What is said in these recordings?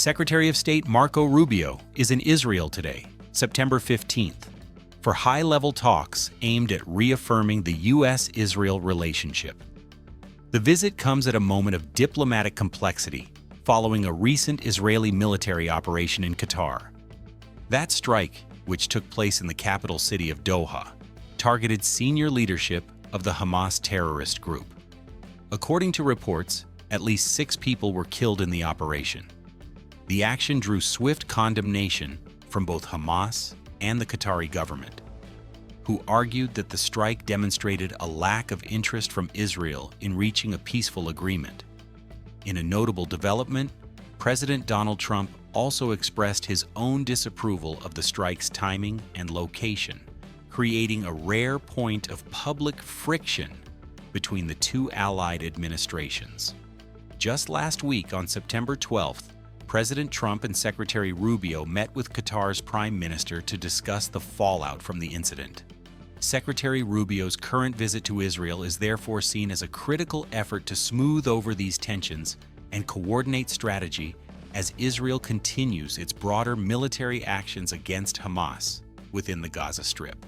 Secretary of State Marco Rubio is in Israel today, September 15th, for high-level talks aimed at reaffirming the US-Israel relationship. The visit comes at a moment of diplomatic complexity following a recent Israeli military operation in Qatar. That strike, which took place in the capital city of Doha, targeted senior leadership of the Hamas terrorist group. According to reports, at least 6 people were killed in the operation. The action drew swift condemnation from both Hamas and the Qatari government, who argued that the strike demonstrated a lack of interest from Israel in reaching a peaceful agreement. In a notable development, President Donald Trump also expressed his own disapproval of the strike's timing and location, creating a rare point of public friction between the two allied administrations. Just last week, on September 12th, President Trump and Secretary Rubio met with Qatar's Prime Minister to discuss the fallout from the incident. Secretary Rubio's current visit to Israel is therefore seen as a critical effort to smooth over these tensions and coordinate strategy as Israel continues its broader military actions against Hamas within the Gaza Strip.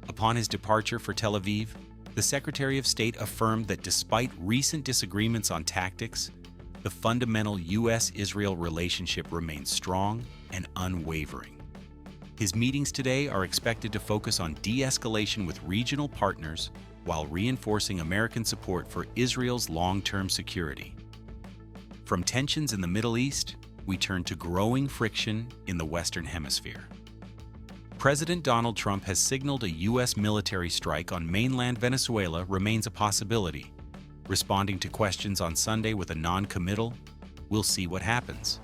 Upon his departure for Tel Aviv, the Secretary of State affirmed that despite recent disagreements on tactics, the fundamental US-Israel relationship remains strong and unwavering. His meetings today are expected to focus on de-escalation with regional partners while reinforcing American support for Israel's long-term security. From tensions in the Middle East, we turn to growing friction in the Western Hemisphere. President Donald Trump has signaled a U.S. military strike on mainland Venezuela remains a possibility. Responding to questions on Sunday with a non-committal, "We'll see what happens."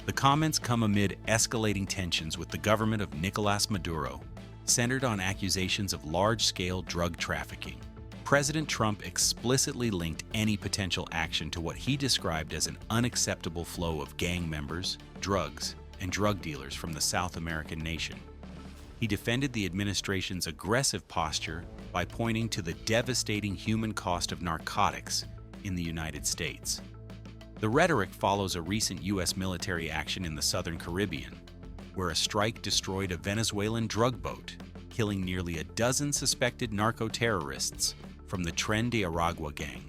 The comments come amid escalating tensions with the government of Nicolás Maduro, centered on accusations of large-scale drug trafficking. President Trump explicitly linked any potential action to what he described as an unacceptable flow of gang members, drugs, and drug dealers from the South American nation. He defended the administration's aggressive posture by pointing to the devastating human cost of narcotics in the United States. The rhetoric follows a recent U.S. military action in the Southern Caribbean, where a strike destroyed a Venezuelan drug boat, killing nearly a dozen suspected narco-terrorists from the Tren de Aragua gang.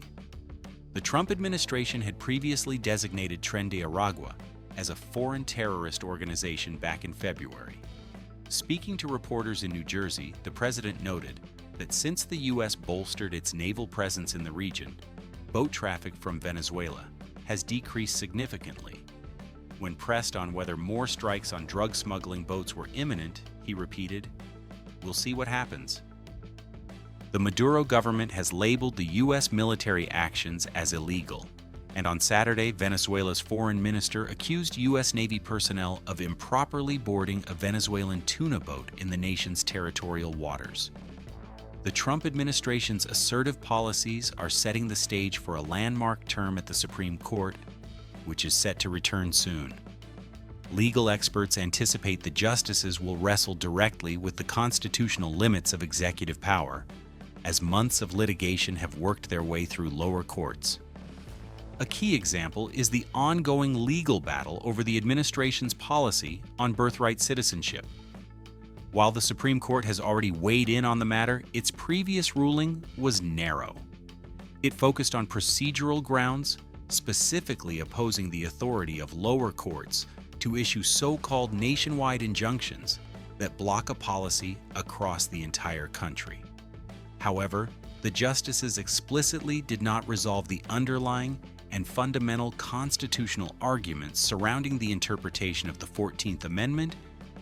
The Trump administration had previously designated Tren de Aragua as a foreign terrorist organization back in February. Speaking to reporters in New Jersey, the president noted that since the U.S. bolstered its naval presence in the region, boat traffic from Venezuela has decreased significantly. When pressed on whether more strikes on drug smuggling boats were imminent, he repeated, "We'll see what happens." The Maduro government has labeled the U.S. military actions as illegal, and on Saturday, Venezuela's foreign minister accused U.S. Navy personnel of improperly boarding a Venezuelan tuna boat in the nation's territorial waters. The Trump administration's assertive policies are setting the stage for a landmark term at the Supreme Court, which is set to return soon. Legal experts anticipate the justices will wrestle directly with the constitutional limits of executive power, as months of litigation have worked their way through lower courts. A key example is the ongoing legal battle over the administration's policy on birthright citizenship. While the Supreme Court has already weighed in on the matter, its previous ruling was narrow. It focused on procedural grounds, specifically opposing the authority of lower courts to issue so-called nationwide injunctions that block a policy across the entire country. However, the justices explicitly did not resolve the underlying and fundamental constitutional arguments surrounding the interpretation of the 14th Amendment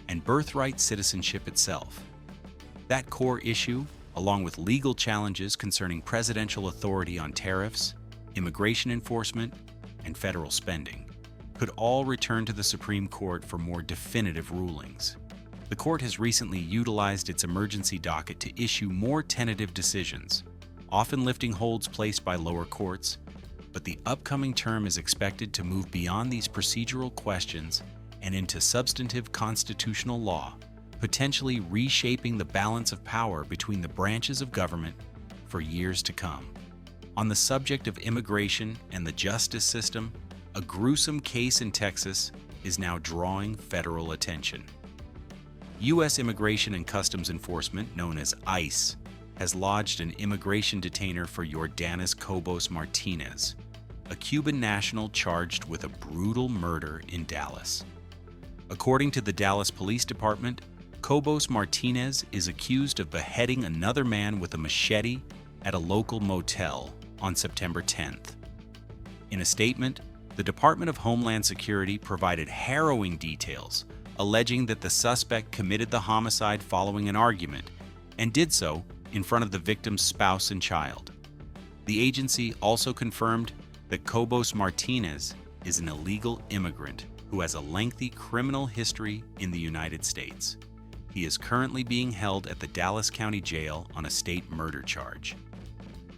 and birthright citizenship itself. That core issue, along with legal challenges concerning presidential authority on tariffs, immigration enforcement, and federal spending, could all return to the Supreme Court for more definitive rulings. The court has recently utilized its emergency docket to issue more tentative decisions, often lifting holds placed by lower courts, but the upcoming term is expected to move beyond these procedural questions and into substantive constitutional law, potentially reshaping the balance of power between the branches of government for years to come. On the subject of immigration and the justice system, a gruesome case in Texas is now drawing federal attention. U.S. Immigration and Customs Enforcement, known as ICE, has lodged an immigration detainer for Yordanis Cobos Martinez, a Cuban national charged with a brutal murder in Dallas. According to the Dallas Police Department, Cobos Martinez is accused of beheading another man with a machete at a local motel on September 10th. In a statement, the Department of Homeland Security provided harrowing details, alleging that the suspect committed the homicide following an argument and did so in front of the victim's spouse and child. The agency also confirmed that Cobos Martinez is an illegal immigrant who has a lengthy criminal history in the United States. He is currently being held at the Dallas County Jail on a state murder charge.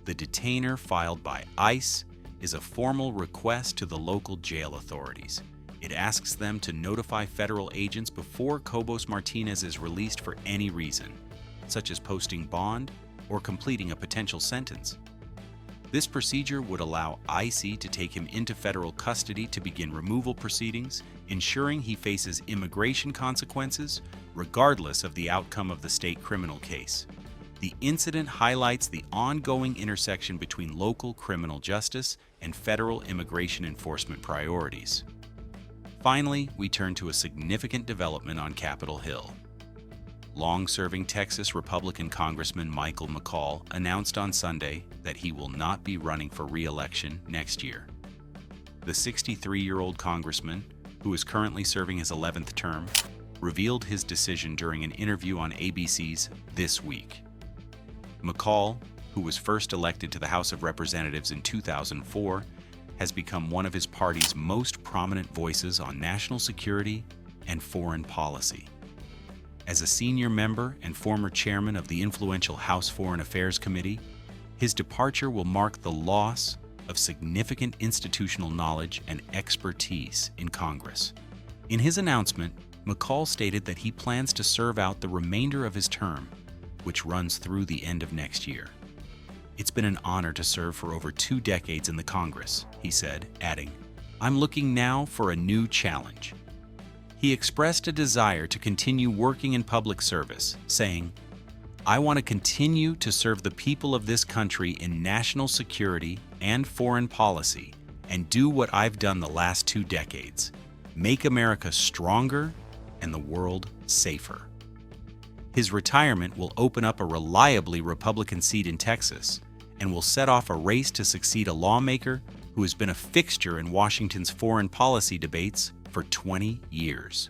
The detainer filed by ICE is a formal request to the local jail authorities. It asks them to notify federal agents before Cobos Martinez is released for any reason, such as posting bond or completing a potential sentence. This procedure would allow ICE to take him into federal custody to begin removal proceedings, ensuring he faces immigration consequences regardless of the outcome of the state criminal case. The incident highlights the ongoing intersection between local criminal justice and federal immigration enforcement priorities. Finally, we turn to a significant development on Capitol Hill. Long-serving Texas Republican Congressman Michael McCall announced on Sunday that he will not be running for re-election next year. The 63-year-old congressman, who is currently serving his 11th term, revealed his decision during an interview on ABC's This Week. McCall, who was first elected to the House of Representatives in 2004, has become one of his party's most prominent voices on national security and foreign policy. As a senior member and former chairman of the influential House Foreign Affairs Committee, his departure will mark the loss of significant institutional knowledge and expertise in Congress. In his announcement, McCall stated that he plans to serve out the remainder of his term, which runs through the end of next year. "It's been an honor to serve for over 2 decades in the Congress," he said, adding, "I'm looking now for a new challenge." He expressed a desire to continue working in public service, saying, "I want to continue to serve the people of this country in national security and foreign policy and do what I've done the last 2 decades, make America stronger and the world safer." His retirement will open up a reliably Republican seat in Texas and will set off a race to succeed a lawmaker who has been a fixture in Washington's foreign policy debates for 20 years.